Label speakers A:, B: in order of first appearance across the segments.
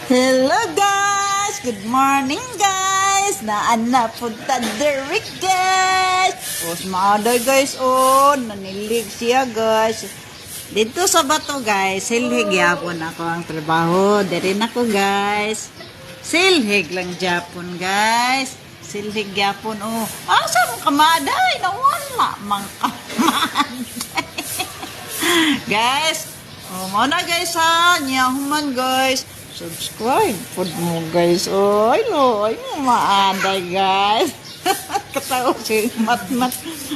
A: Hello guys! Good morning guys! Naan na punta Derek guys! O, maaday guys o! Nanilig siya guys! Dito sa bato guys, silhig yapon ako ang trabaho. Dari na ko guys. Silhig lang Japon guys. Silhig yapon o. Asa mo kamaday? Nawala mang kamaday. Guys, o mo na guys ha. Nyahuman guys. Subscribe po mo guys. Oy, no. Ay mo maaday guys. Kataw si mat-mat.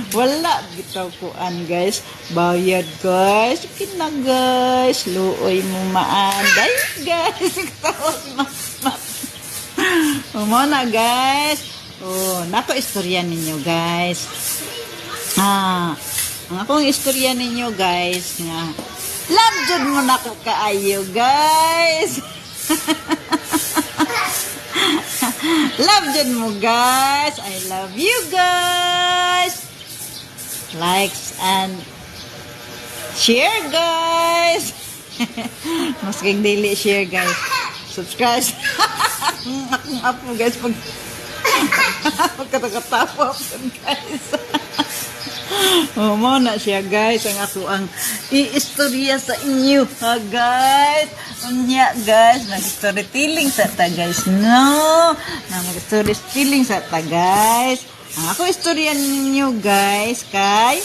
A: Wala bitaw kuan guys. Bayad guys. Kina guys. Luoy mo maaday guys. Kataw si mat-mat. Mo na guys. Oh, nato istorya ninyo guys. Ang akong istorya ninyo guys nga. Love jud mo na ko kaayo guys. Love jud mo guys. I love you guys. Likes and share guys. Masking daily share guys. Subscribe. Akong apo guys pag pagkatatawa po guys. Mo na siya guys ang ako ang i-istorya sa inyo ha guys. Unya guys, nag-storytelling sa ta guys no. Nag-storytelling sa ta guys. Ang ako istorya ninyo guys kay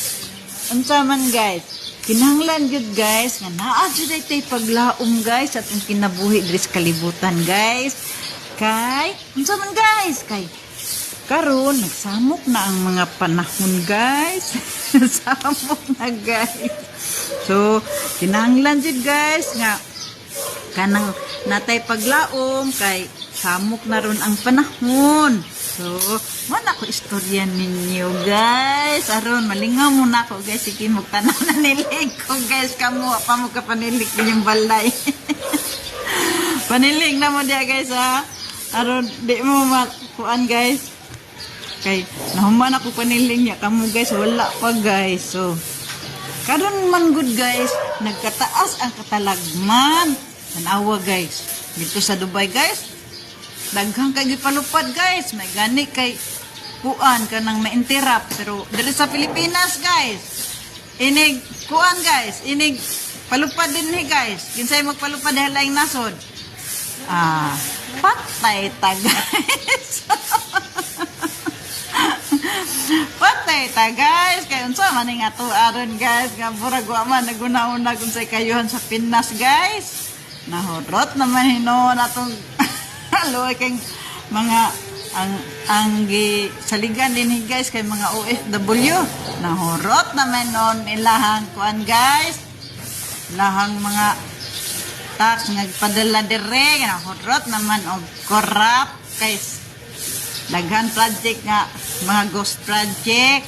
A: unsa man guys. Kinahanglan gyud guys nga naa jud tay paglaom guys at ang kinabuhi diri sa kalibutan guys. Kay unsa man guys kay karon nagsamok na ang mga panahon guys. Samok na guys. So kinahanglan jud guys nga kanang natay paglaom kay samok na ron ang panahon. So wala ko istorya ninyo guys. Aron malingaw muna ako guys. Sige magtanaw na nilig ko guys. Kamu pa mo ka panilig yung balay. Panilig na mo dia guys ha. Aron di mo makuan guys. Kay nahuman ako paniling niya kamo guys wala pa guys. So karon man good guys nagkataas ang katalagman. Tanawa guys dito sa Dubai guys. Daghang kay gipalupad guys. May gani kay kuan kanang ma-interrupt pero diri sa Pilipinas guys. Inig kuan guys, inig palupad din ni guys. Kinsay magpalupad dahil laing nasod. Patay ta guys. Patay ta guys kay unsa man ning ato aron guys nga murag wa man naguna-una kung say kayuhan sa Pinas guys. Nahurot naman hinuon atong aloy kay mga ang saligan din guys kay mga OFW. Nahurot naman non ilahang kuan guys. Ilahang mga tax nga padala dire nahurot naman og corrupt guys. Daghan project nga mga ghost project.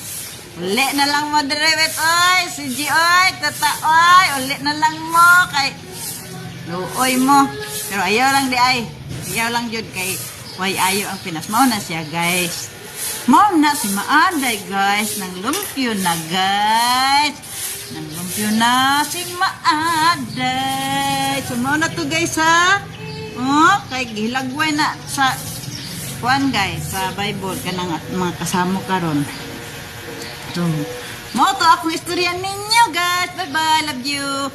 A: Uli na lang mo direwet oy, si G oy, tata oy, uli na lang mo kay luoy mo. Pero ayaw lang di ay. Ayaw lang jud kay way ayo ang Pinas. Mao na siya guys. Mao na si Maaday guys, nang lumpyo na guys. Nang lumpyo na si Maaday. So mao na to guys ha. Oh, kay gilagway na sa kuan guys sa Bible kanang mga kasamo karon. So, mo to akong istorya ninyo guys. Bye bye, love you.